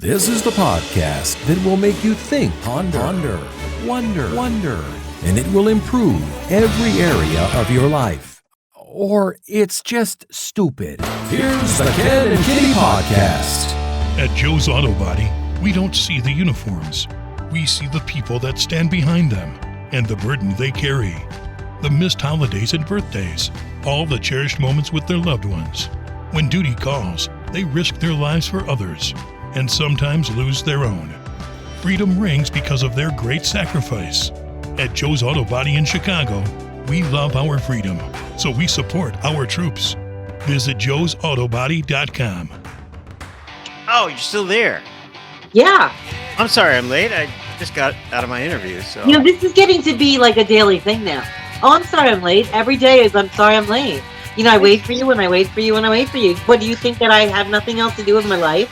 This is the podcast that will make you think, ponder, wonder, and it will improve every area of your life. Or it's just stupid. Here's the Ken and Kitty Podcast. At Joe's Auto Body, we don't see the uniforms. We see the people that stand behind them and the burden they carry. The missed holidays and birthdays, all the cherished moments with their loved ones. When duty calls, they risk their lives for others and sometimes lose their own. Freedom rings because of their great sacrifice. At Joe's Auto Body in Chicago, we love our freedom, so we support our troops. Visit joesautobody.com. Oh, you're still there. Yeah. I'm sorry I'm late. I just got out of my interview. So This is getting to be like a daily thing now. Oh, I'm sorry I'm late. Every day is I'm sorry I'm late. I wait for you and I wait for you and I wait for you. What, do you think that I have nothing else to do with my life?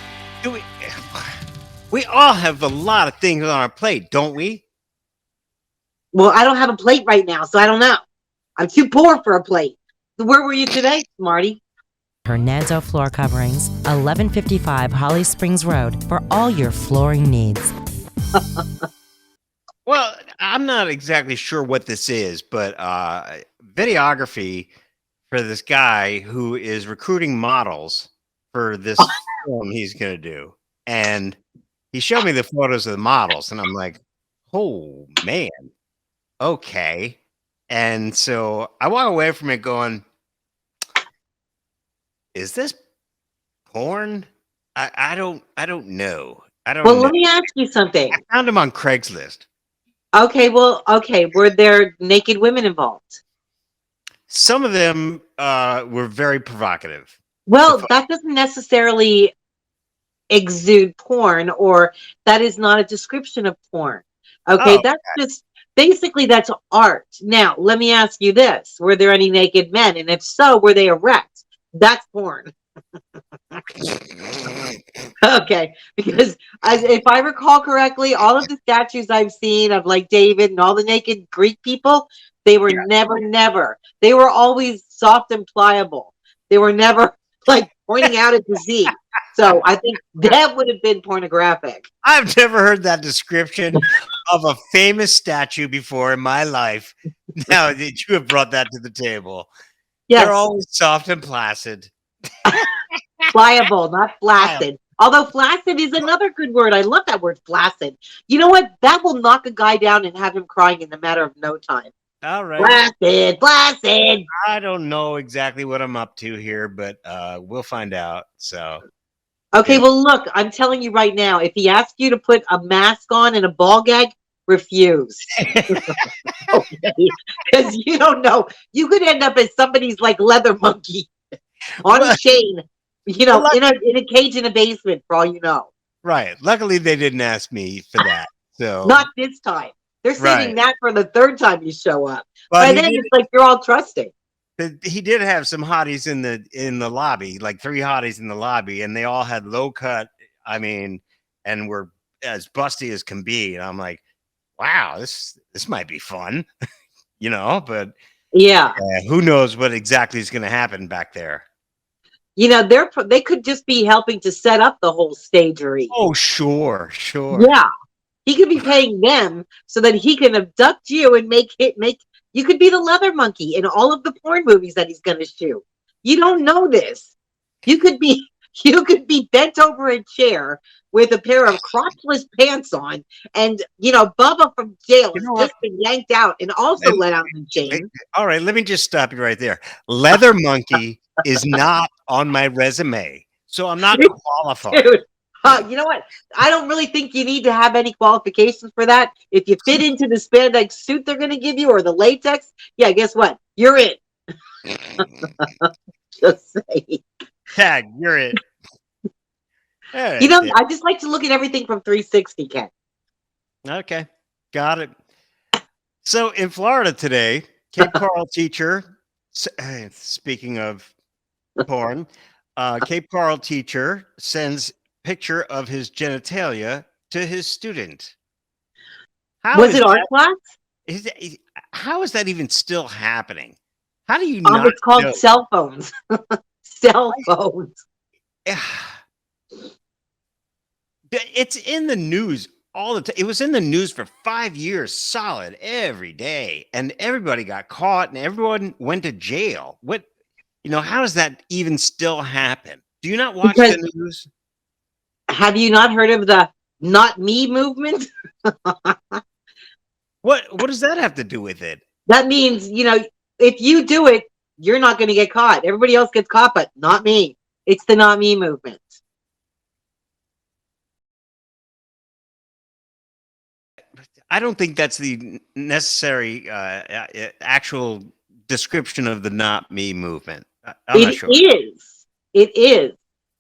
we all have a lot of things on our plate, don't we? Well, I don't have a plate right now, so I don't know. I'm too poor for a plate. Where were you today, Marty? Hernanzo Floor Coverings, 1155 Holly Springs Road, for all your flooring needs. Well, I'm not exactly sure what this is, but videography for this guy who is recruiting models for this film he's going to do. And he showed me the photos of the models, and I'm like, oh, man. Okay. And so I walk away from it going, is this porn? I don't know. Well, let me ask you something. I found him on Craigslist. Okay. Were there naked women involved? Some of them were very provocative. Well, that doesn't necessarily exude porn, or that is not a description of porn. Okay, that's just basically that's art. Now, let me ask you this: were there any naked men? And if so, were they erect? That's porn. Okay, because if I recall correctly, all of the statues I've seen of like David and all the naked Greek people, they were never. They were always soft and pliable. They were never like pointing out at the Z. So I think that would have been pornographic. I've never heard that description of a famous statue before in my life. Now that you have brought that to the table. Yes. They're always soft and placid. Pliable, not flaccid. Although flaccid is another good word. I love that word, flaccid. You know what? That will knock a guy down and have him crying in a matter of no time. All right. Flaccid. I don't know exactly what I'm up to here, but we'll find out. So. Okay, well, look, I'm telling you right now, if he asks you to put a mask on and a ball gag, refuse. Okay, because you don't know. You could end up as somebody's like leather monkey on a chain, in a cage in a basement, for all you know. Right. Luckily, they didn't ask me for that. So not this time. They're saving that for the third time you show up. By then, it's like you're all trusting. He did have some hotties in the lobby, like 3 hotties in the lobby, and they all had low cut. I mean, and were as busty as can be. And I'm like, wow, this might be fun, But who knows what exactly is going to happen back there? They could just be helping to set up the whole stagery. Oh, sure. Yeah, he could be paying them so that he can abduct you and make. You could be the leather monkey in all of the porn movies that he's going to shoot. You don't know this. You could be bent over a chair with a pair of crotchless pants on, and Bubba from jail has just been yanked out and also let out in chain. All right, let me just stop you right there. Leather monkey is not on my resume, so I'm not qualified. Dude. You know what? I don't really think you need to have any qualifications for that. If you fit into the spandex suit they're going to give you or the latex, guess what? You're in. Just saying. Tag, you're in. Right, I just like to look at everything from 360, Ken. Okay, got it. So in Florida today, Cape Coral teacher, speaking of porn, Cape Coral teacher sends picture of his genitalia to his student. Was it art class? How is that even still happening? How do you Oh, not it's called know? cell phones. Cell phones. It's in the news all the time. It was in the news for 5 years solid every day, and everybody got caught and everyone went to jail. What, how does that even still happen? Do you not watch Because the news? have you not heard of the "not me" movement? What does that have to do with it? That means, if you do it, you're not going to get caught. Everybody else gets caught, but not me. It's the "not me" movement. I don't think that's the necessary actual description of the "not me" movement. I'm not sure. It is.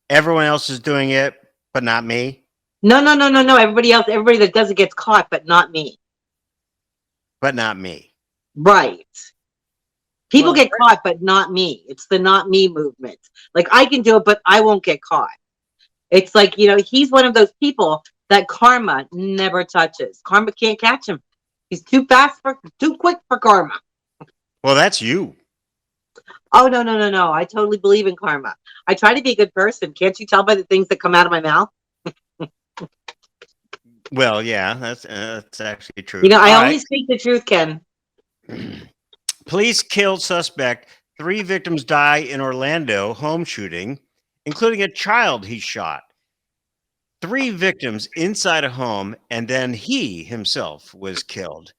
Everyone else is doing it, but not me. No. Everybody that does it gets caught, but not me. But not me. Right. People Well, get caught, but not me. It's the "not me" movement. Like, I can do it, but I won't get caught. It's like, he's one of those people that karma never touches. Karma can't catch him. He's too quick for karma. Well, that's you. Oh, no. I totally believe in karma. I try to be a good person. Can't you tell by the things that come out of my mouth? Well, yeah, that's actually true. I only speak the truth, Ken. Police killed suspect. 3 victims die in Orlando home shooting, including a child he shot. 3 victims inside a home, and then he himself was killed.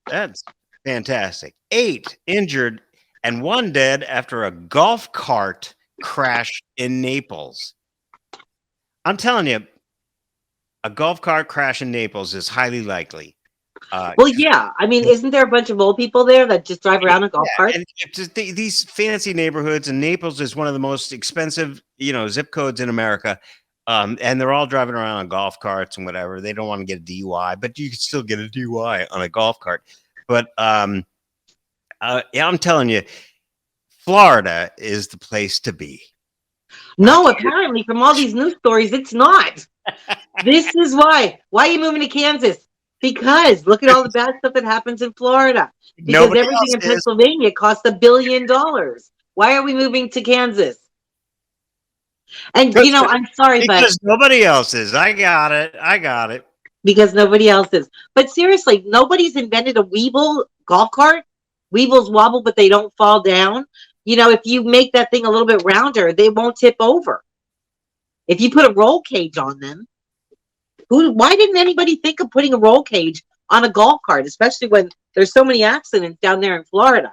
That's fantastic. 8 injured and 1 dead after a golf cart crash in Naples. I'm telling you, a golf cart crash in Naples is highly likely. Well, yeah. I mean, isn't there a bunch of old people there that just drive around in golf carts? And just these fancy neighborhoods, and Naples is one of the most expensive, zip codes in America. And they're all driving around on golf carts and whatever. They don't want to get a DUI, but you can still get a DUI on a golf cart. But yeah, I'm telling you, Florida is the place to be. No, apparently, from all these news stories, it's not. This is why. Why are you moving to Kansas? Because look at all the bad stuff that happens in Florida. Because Nobody everything else in is. Pennsylvania costs $1 billion. Why are we moving to Kansas? And I'm sorry, because nobody else is. I got it. Because nobody else is. But seriously, nobody's invented a Weeble golf cart. Weebles wobble, but they don't fall down. If you make that thing a little bit rounder, they won't tip over. If you put a roll cage on them, why didn't anybody think of putting a roll cage on a golf cart, especially when there's so many accidents down there in Florida?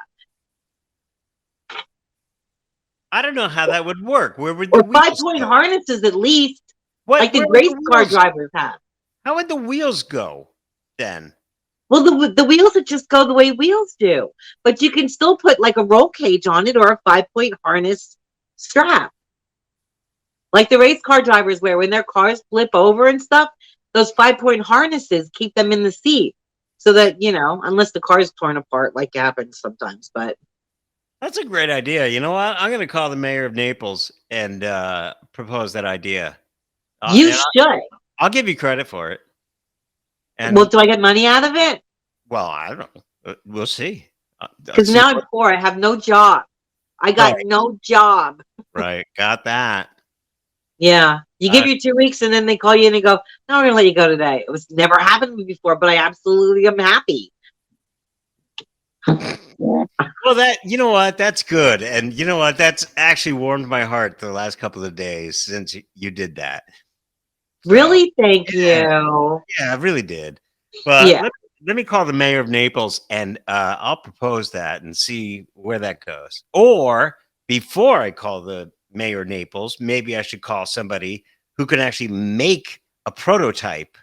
I don't know how that would work. Where would Or the wheels 5-point go? harnesses, at least, like the where would race the car wheels- drivers have. How would the wheels go then? Well, the wheels would just go the way wheels do, but you can still put like a roll cage on it or a 5-point harness strap, like the race car drivers wear when their cars flip over and stuff. Those 5-point harnesses keep them in the seat, so that unless the car is torn apart, like happens sometimes. But That's a great idea. You know what? I'm going to call the mayor of Naples and propose that idea. you should. I'll give you credit for it. And Well, do I get money out of it? well, I don't know. We'll see. Because now I'm poor. I have no job. I got no job. Right. Got that. Yeah. You give you 2 weeks and then they call you and they go, no, we're going to let you go today. It was never happened to me before, but I absolutely am happy. Well, that's good. And you know what? That's actually warmed my heart the last couple of days since you did that. So, Really? Thank you. Yeah, I really did. But Yeah. let me call the mayor of Naples and I'll propose that and see where that goes. Or before I call the mayor of Naples, maybe I should call somebody who can actually make a prototype.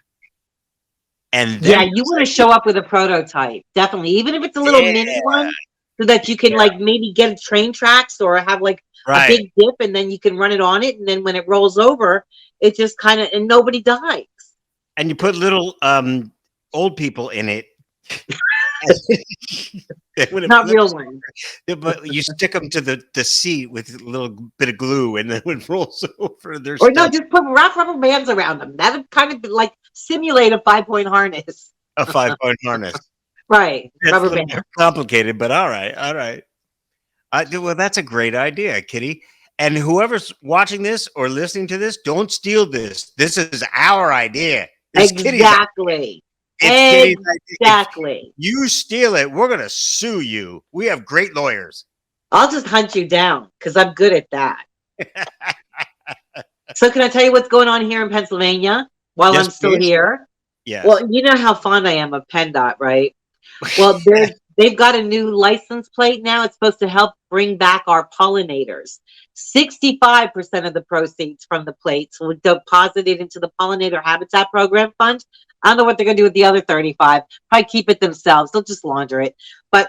And then You want to show up with a prototype. Definitely. Even if it's a little mini one, so that you can like maybe get train tracks or have like a big dip and then you can run it on it. And then when it rolls over, it just kind of, and nobody dies. And you put little old people in it. Not real ones. But you stick them to the seat with a little bit of glue, and then when it rolls over, there's or no, just put rubber bands around them. That'd kind of like simulate a 5-point harness. a 5-point harness. Right, It's rubber a little bands. more complicated, but all right. Well, that's a great idea, Kitty. And whoever's watching this or listening to this, don't steal this. This is our idea. It's Exactly. Kitty's idea. Exactly. If you steal it, we're going to sue you. We have great lawyers. I'll just hunt you down because I'm good at that. So can I tell you what's going on here in Pennsylvania while Yes, I'm still please. here? Yes. Well, you know how fond I am of PennDOT, right? Well, they've got a new license plate now. It's supposed to help bring back our pollinators. 65% of the proceeds from the plates will deposited into the Pollinator Habitat Program Fund. I don't know what they're going to do with the other 35. Probably keep it themselves. They'll just launder it. But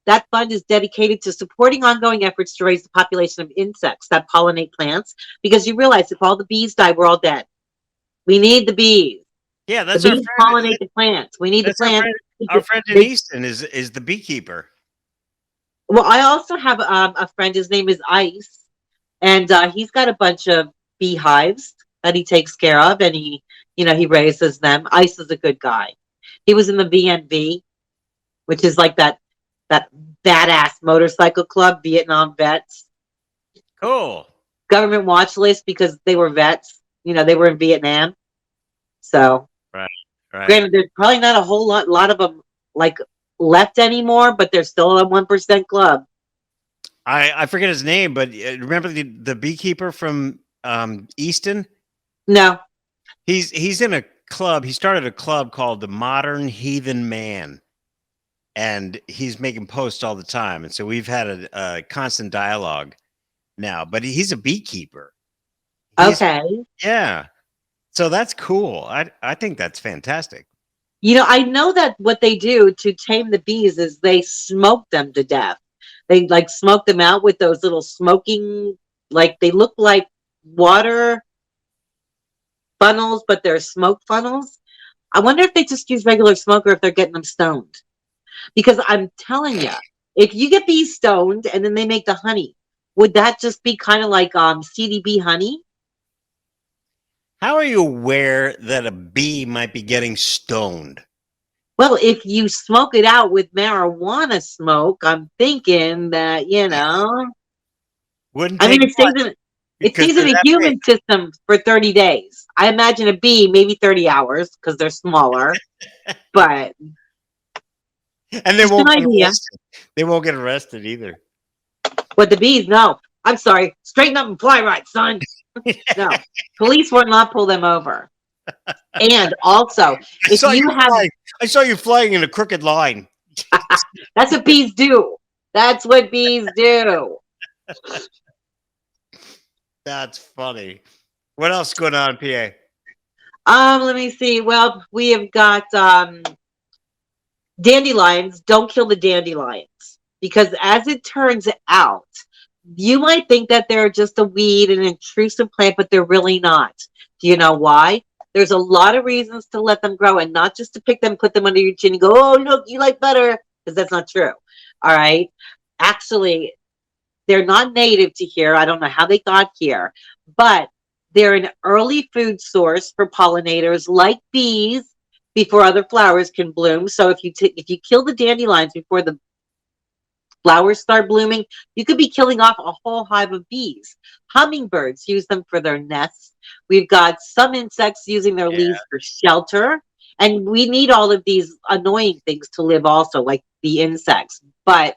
that fund is dedicated to supporting ongoing efforts to raise the population of insects that pollinate plants. Because you realize if all the bees die, we're all dead. We need the bees. Yeah, The that's our bees friend. pollinate the plants. We need the plants. Our friend in Easton is the beekeeper. Well, I also have a friend. His name is Ice, and he's got a bunch of beehives that he takes care of, and he raises them. Ice is a good guy. He was in the VNV, which is like that badass motorcycle club, Vietnam vets. Cool. Government watch list because they were vets. They were in Vietnam. So, right. Granted, there's probably not a whole lot of them like left anymore, but they're still a 1% club. I forget his name, but remember the beekeeper from Easton? No. He's in a club. He started a club called the Modern Heathen Man, and he's making posts all the time. And so we've had a constant dialogue now. But he's a beekeeper. Okay. Yeah. So that's cool. I think that's fantastic. I know that what they do to tame the bees is they smoke them to death. They like smoke them out with those little smoking, like they look like water funnels, but they're smoke funnels. I wonder if they just use regular smoke or if they're getting them stoned. Because I'm telling you, if you get bees stoned and then they make the honey, would that just be kind of like CDB honey? How are you aware that a bee might be getting stoned? Well, if you smoke it out with marijuana smoke, I'm thinking that, Wouldn't I mean, take it stays in a human system for 30 days. I imagine a bee, maybe 30 hours because they're smaller. But and they won't get arrested. They won't get arrested either. But the bees, no. I'm sorry. Straighten up and fly right, son. No. Police will not pull them over. And also, if you have... I saw you flying in a crooked line. That's what bees do. That's what bees do. That's funny. What else is going on, PA? Let me see. Well, we have got dandelions. Don't kill the dandelions. Because as it turns out, you might think that they're just a weed, an intrusive plant, but they're really not. Do you know why? There's a lot of reasons to let them grow and not just to pick them, put them under your chin and go, oh, look, you like butter. Because that's not true. All right. Actually, they're not native to here. I don't know how they got here, but they're an early food source for pollinators like bees before other flowers can bloom. So if you kill the dandelions before the flowers start blooming, you could be killing off a whole hive of bees. Hummingbirds use them for their nests. We've got some insects using their leaves for shelter. And we need all of these annoying things to live also, like the insects. But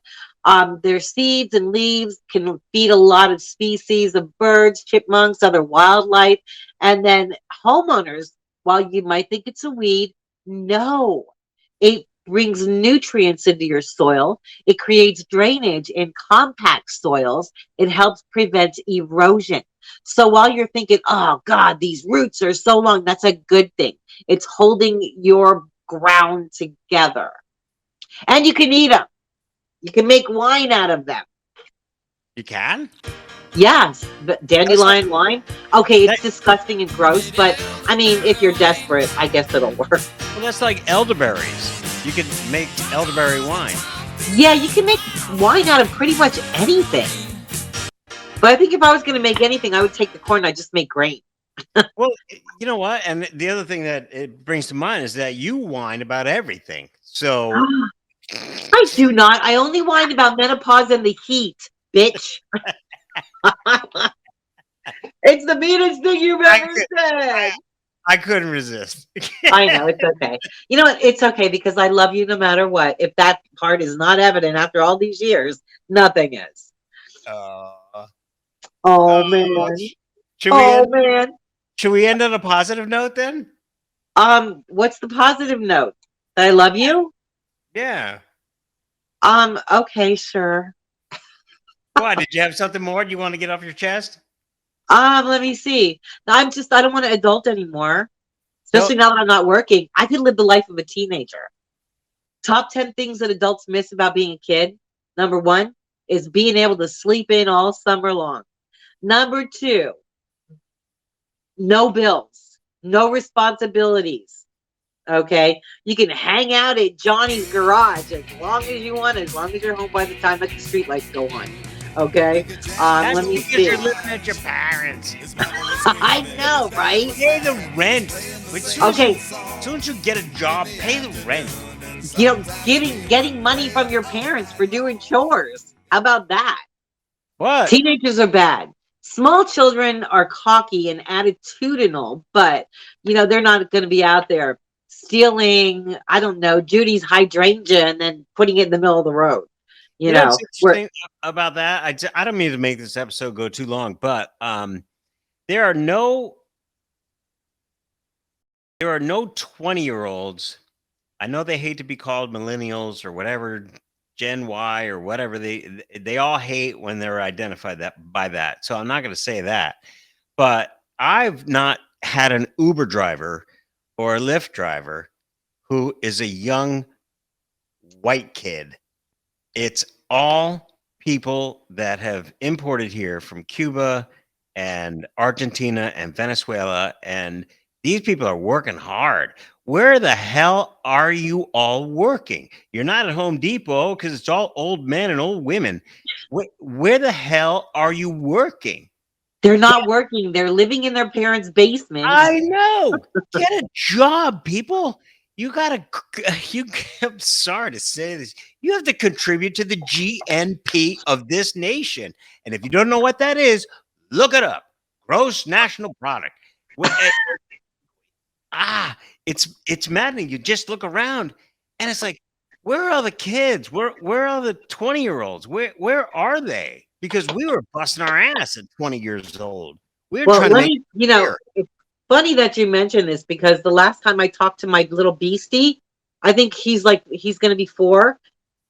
their seeds and leaves can feed a lot of species of birds, chipmunks, other wildlife. And then homeowners, while you might think it's a weed, no, it brings nutrients into your soil. It creates drainage in compact soils. It helps prevent erosion. So while you're thinking, oh God, these roots are so long, that's a good thing. It's holding your ground together. And you can eat them. You can make wine out of them. You can? Yes, dandelion wine. Okay, it's disgusting and gross, but I mean, if you're desperate, I guess it'll work. Well, that's like elderberries. You can make elderberry wine. Yeah, you can make wine out of pretty much anything. But I think if I was going to make anything, I would take the corn and I'd just make grain. Well, you know what? And the other thing that it brings to mind is that you whine about everything. So I do not. I only whine about menopause and the heat, bitch. It's the meanest thing you've I, ever could- said. I couldn't resist. I know, it's okay. You know what? It's okay because I love you no matter what. If that part is not evident after all these years, nothing is. Uh, Oh man. should we Oh end? man. Should we end on a positive note then? What's the positive note? That I love you? Yeah. Okay, sure. Why? Did you have something more you want to get off your chest? Let me see. I don't want to adult anymore. Especially No. now that I'm not working. I could live the life of a teenager. Top 10 things that adults miss about being a kid. Number 1 is being able to sleep in all summer long. Number 2, no bills, no responsibilities. Okay. You can hang out at Johnny's garage as long as you want, as long as you're home by the time that the streetlights go on. Okay. That's Let me because see. you're living at your parents. I know, right? Pay the rent. But Okay. As soon as you get a job, pay the rent. You know, getting money from your parents for doing chores. How about that? What? Teenagers are bad. Small children are cocky and attitudinal, but they're not going to be out there stealing, I don't know, Judy's hydrangea and then putting it in the middle of the road. You know what's Where interesting about that? I don't mean to make this episode go too long, but there are no 20-year-olds. I know they hate to be called millennials or whatever, Gen Y or whatever. They all hate when they're identified by that. So I'm not going to say that. But I've not had an Uber driver or a Lyft driver who is a young white kid. It's all people that have imported here from Cuba and Argentina and Venezuela, and these people are working hard. Where the hell are you all working? You're not at Home Depot because it's all old men and old women. Where the hell are you working? they're not working, they're living in their parents' basement. I know. Get a job, people. I'm sorry to say this. You have to contribute to the GNP of this nation. And if you don't know what that is, look it up. Gross national product. It's maddening. You just look around and it's like, where are all the kids? Where are all the 20-year-olds? Where are they? Because we were busting our ass at 20 years old. We were trying to make it's funny that you mentioned this because the last time I talked to my little beastie, I think he's going to be 4.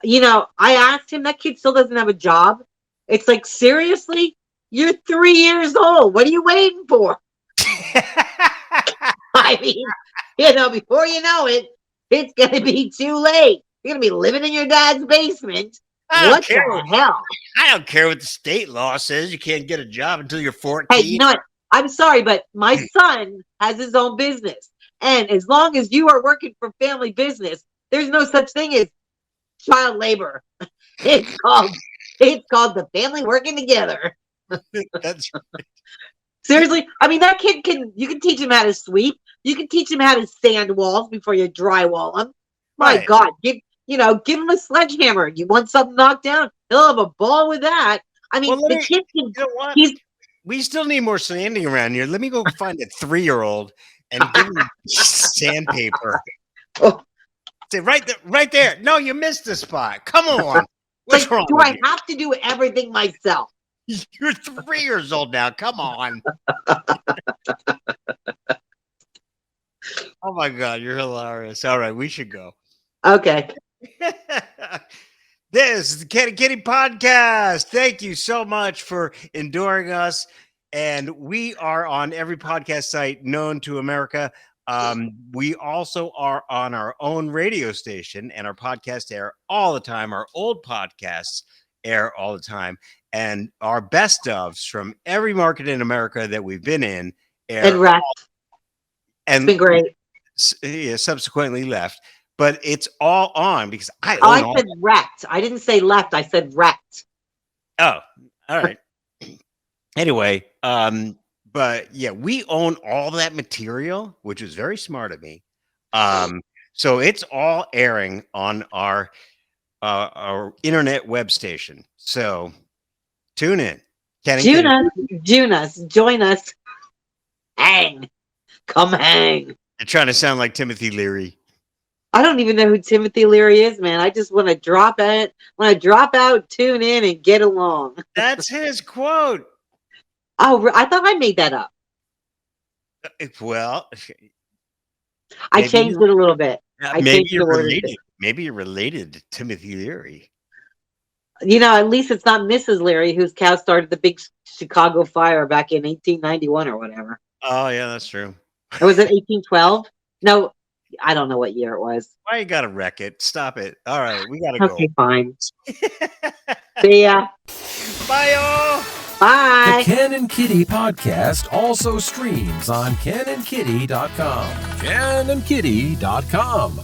I asked him, that kid still doesn't have a job. It's like, seriously? You're 3 years old. What are you waiting for? I mean, before you know it, it's going to be too late. You're going to be living in your dad's basement. What the hell? I don't care what the state law says. You can't get a job until you're 14. Hey, you know what? I'm sorry, but my son has his own business. And as long as you are working for family business, there's no such thing as child labor. It's called the family working together. That's right. Seriously, I mean, that kid you can teach him how to sweep. You can teach him how to sand walls before you drywall them. My Right. God, give him a sledgehammer. You want something knocked down? He'll have a ball with that. I mean, the kid can. You know what? He's We still need more sanding around here. Let me go find a 3-year-old and give him sandpaper. Oh. Say right there. No, you missed the spot. Come on. What's like, wrong do with I you? have to do everything myself? You're 3 years old now. Come on. Oh my God, you're hilarious. All right, we should go. Okay. This is the Kitty Kitty Podcast. Thank you so much for enduring us. And we are on every podcast site known to America. We also are on our own radio station, and our podcasts air all the time. Our old podcasts air all the time. And our best ofs from every market in America that we've been in air. And wrecked. It's been great. Subsequently left. But it's all on because I said wrecked. I didn't say left. I said wrecked. Oh, all right. Anyway, but yeah, we own all that material, which is very smart of me. So it's all airing on our internet web station. So tune in. Ken and June us, join us. Hang. Come hang. You're trying to sound like Timothy Leary. I don't even know who Timothy Leary is, man. I just want to drop out, tune in, and get along. That's his quote. Oh, I thought I made that up. Well, I changed it a little bit. maybe you're related. Maybe you're related to Timothy Leary. You know, at least it's not Mrs. Leary, whose cow started the big Chicago fire back in 1891 or whatever. Oh, yeah, that's true. Or was it 1812? No, I don't know what year it was. Why you gotta wreck it? Stop it. All right, we gotta go. Okay, fine. See ya. Bye, y'all. Bye. The Ken and Kitty podcast also streams on kenandkitty.com. kenandkitty.com.